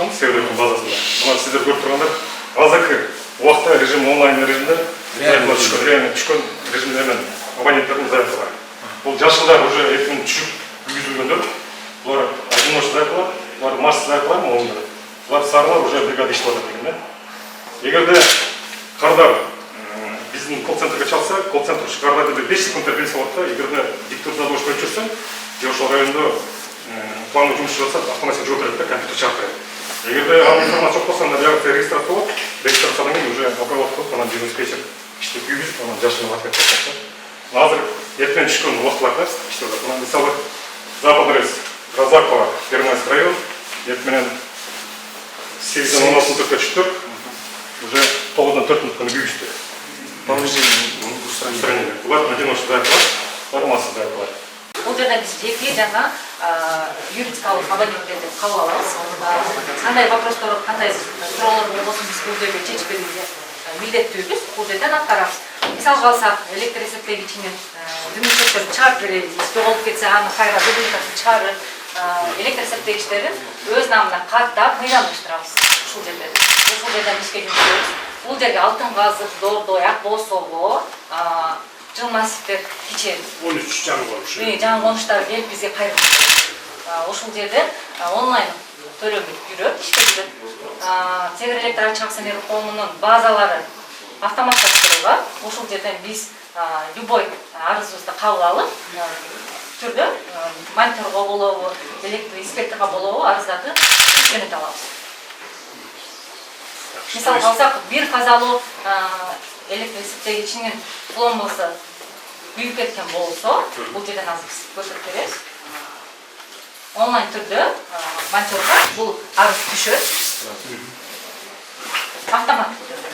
ашқан серверлердің базасында. Мына сіздер көріп тұрғандар қазіргі уақытта режим онлайн режимде реально түшкен режимдермен абоненттердің заявкалары. Бұл жасылдар уже ертең түшіп жүргізілгендер. Бұлар одиночный заявкалар, бұлар масса заявкалар ма олар? Бұлар сарылар уже бригада ішіп жатыр деген, да? Егер де қардар біздің колл-центрге чалса, колл-центр қарда 5 секунд берілсе болады. Егер де диктатурада бош қойып жүрсе, ошол районда планы жұмыс жасап, автоматик жауап береді, компьютер чарпайды. Егер де информация жоқ болса, реакция регистрация болады, регистрациядан кейін уже аппарат қойып, анан диспетчер іште күйгізіп, анан жашылын ответ жасайды. Азыр ертең түшкен уақытларда іште жатыр. Мысалы, Западный рейс, Розаково, Первомайский район, ертең 8-ден 16-ға түштір, уже 9-дан 4 күні күйгізді. Повреждение. Бұлар одиночный заявкалар, бұлар масса заявкалар. Бұл жерде біз жеке жаңа юридикалық абоненттерді қабыл аламыз. Қандай вопростар, қандай сұраулар болсын біз бұл жерде шешіп беруге міндеттіміз. Бұл жерден атқарамыз. Мысал қалсақ, электросептегичінен дүміншектерді шығарып береді. Жоғалып кетсе, аны қайра дүміншектерді шығарып, электросептегичтерін өз намына қаттап, мыйдандырыштырамыз. Ушул жерден ішке жұмыс береміз. Бұл жерге алтын қазып, дордой, ақбоз сого, жыл массивтер кичен. 13 жаңы қоныш. Жаңы қоныштар келіп бізге қайырып. Ошол жерде онлайн төлөм жүрөт, ишке жүрөт. Сегир электр акционерлик коомунун базалары автоматташтырылган. Ошол жерден биз любой арызыбызды кабыл алып, түрдө мониторго болобу, электр инспекторго болобу арыздарды жөнөтө алабыз. Мисалы алсак, бир фазалуу электросептегичинин пломбасы күйүп кеткен болсо, бул жерден азыр көрсөтүп беребиз. Онлайн түрдө мониторго бул арыз түшөт. Автоматтык түрдө.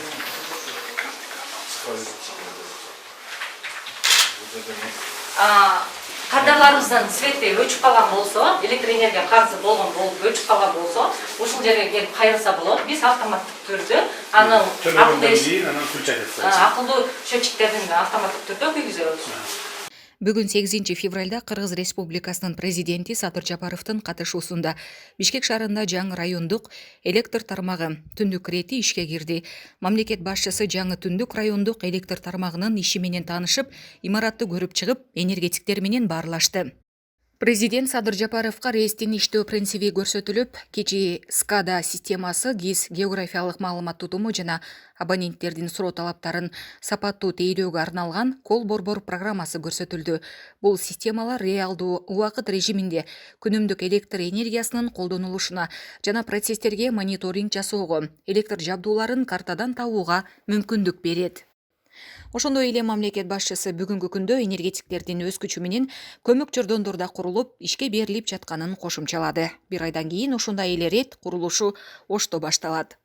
Кардарларыбыздын свети өчүп калган болсо, электр энергия карызы болгон болуп өчүп калган болсо, ушул жерге келип кайрылса болот. Биз автоматтык түрдө аны акылдуу счетчиктердин автоматтык түрдө күйгүзөбүз. Бүгін 8 февральда Қырғыз Республикасының президенті Садыр Жапаровтың катышуусунда Бишкек шаарында жаңы райондук электр тармагы түндүк рети ишке кирди. Мамлекет башчысы жаңы түндүк райондук электр тармагынын иши менен таанышып, имаратты көрүп чыгып, энергетиктер менен баарлашты. Президент Садыр Жапаровка рейстин иштөө принциби көрсөтүлүп, кечи СКАДА системасы ГИС географиялык маалымат тутуму жана абоненттердин суроо талаптарын сапаттуу тейлөөгө арналган кол борбор программасы көрсөтүлдү. Бул системалар реалдуу убакыт режиминде күнүмдүк электр энергиясынын колдонулушуна жана процесстерге мониторинг жасоого, электр жабдууларын картадан табууга мүмкүндүк берет. Ошондой эле мамлекет башчысы бүгүнкү күндө энергетиктердин өз күчү менен көмөк чордондорда курулуп, ишке берилип жатканын кошумчалады. Бир айдан кийин ушундай эле рет курулушу Ошто башталат.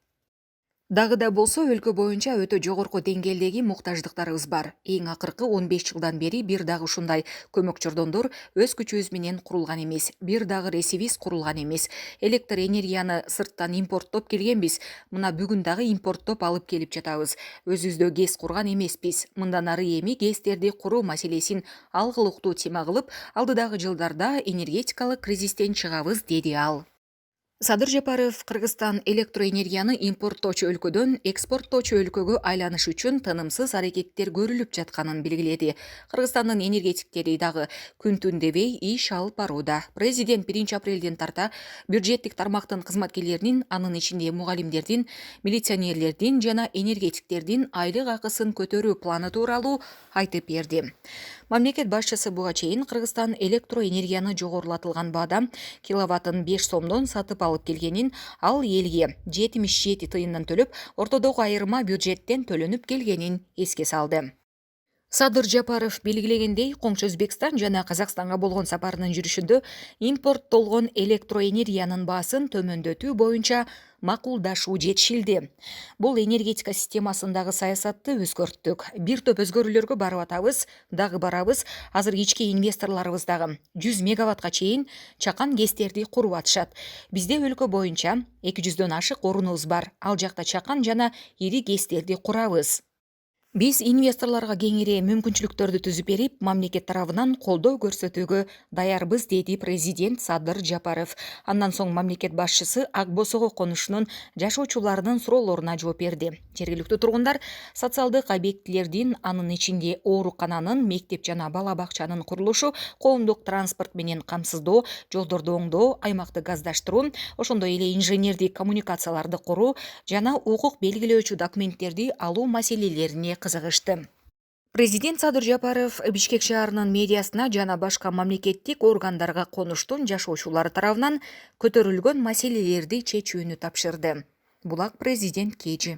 Дагы да болсо өлкө боюнча өтө жогорку деңгээлдеги муктаждыктарыбыз бар. Эң акыркы 15 жылдан бери бир дагы ушундай көмөк чордондор өз күчүбүз менен курулган эмес. Бир дагы ресибиз курулган эмес. Электр энергияны сырттан импорттоп келгенбиз. Мына бүгүн дагы импорттоп алып келип жатабыз. Өзүбүздө ГЭС курган эмеспиз. Мындан ары эми ГЭСтерди куруу маселесин алгылыктуу тема кылып, алдыдагы жылдарда энергетикалык кризистен чыгабыз, деди ал. Садыр Жапаров Кыргызстан электроэнергияны импорттоочу өлкөдөн экспорттоочу өлкөгө айланыш үчүн тынымсыз аракеттер көрүлүп жатканын белгиледи. Кыргызстандын энергетиктери дагы күн-түн дебей иш алып барууда. Президент 1 апрелден тарта бюджеттик тармактын кызматкерлеринин, анын ичинде мугалимдердин, милиционерлердин жана энергетиктердин айлык акысын көтөрүү планы тууралуу айтып берди. Мамлекет башчысы буга чейин Кыргызстан электроэнергияны жогорулатылган баада киловаттын 5 сомдон сатып алып келгенин, ал элге 77 тыйындан төлөп, ортодогу айырма бюджеттен төлөнүп келгенин эске салды. Садыр Жапаров белгилегендей, коңшу Өзбекстан жана Казакстанга болгон сапарынын жүрүшүндө импорттолгон электроэнергиянын баасын төмөндөтүү боюнча макулдашуу жетишилди. Бул энергетика системасындагы саясатты өзгөрттүк. Бир топ өзгөрүүлөргө барып атабыз, дагы барабыз. Азыр ички инвесторлорубуз дагы 100 мегаваттка чейин чакан ГЭСтерди куруп атышат. Бизде өлкө боюнча 200дөн ашык орунубуз бар. Ал жакта чакан жана ири ГЭСтерди курабыз. Биз инвесторлорго кеңири мүмкүнчүлүктөрдү түзүп берип, мамлекет тарабынан колдоо көрсөтүүгө даярбыз, деди президент Садыр Жапаров. Андан соң мамлекет башчысы Ак Босого конушунун жашоочуларынын суроолоруна жооп берди. Жергиликтүү тургундар социалдык объектилердин, анын ичинде оорукананын, мектеп жана бала бакчанын курулушу, коомдук транспорт менен камсыздоо, жолдорду оңдоо, аймакты газдаштыруу, ошондой эле инженердик коммуникацияларды куруу жана укук белгилөөчү документтерди алуу маселелерине кызыгышты. Президент Садыр Жапаров Бишкек шаарынын медиасына жана башка мамлекеттик органдарга конуштун жашоочулары тарабынан көтөрүлгөн маселелерди чечүүнү тапшырды. Булак президент Кежи.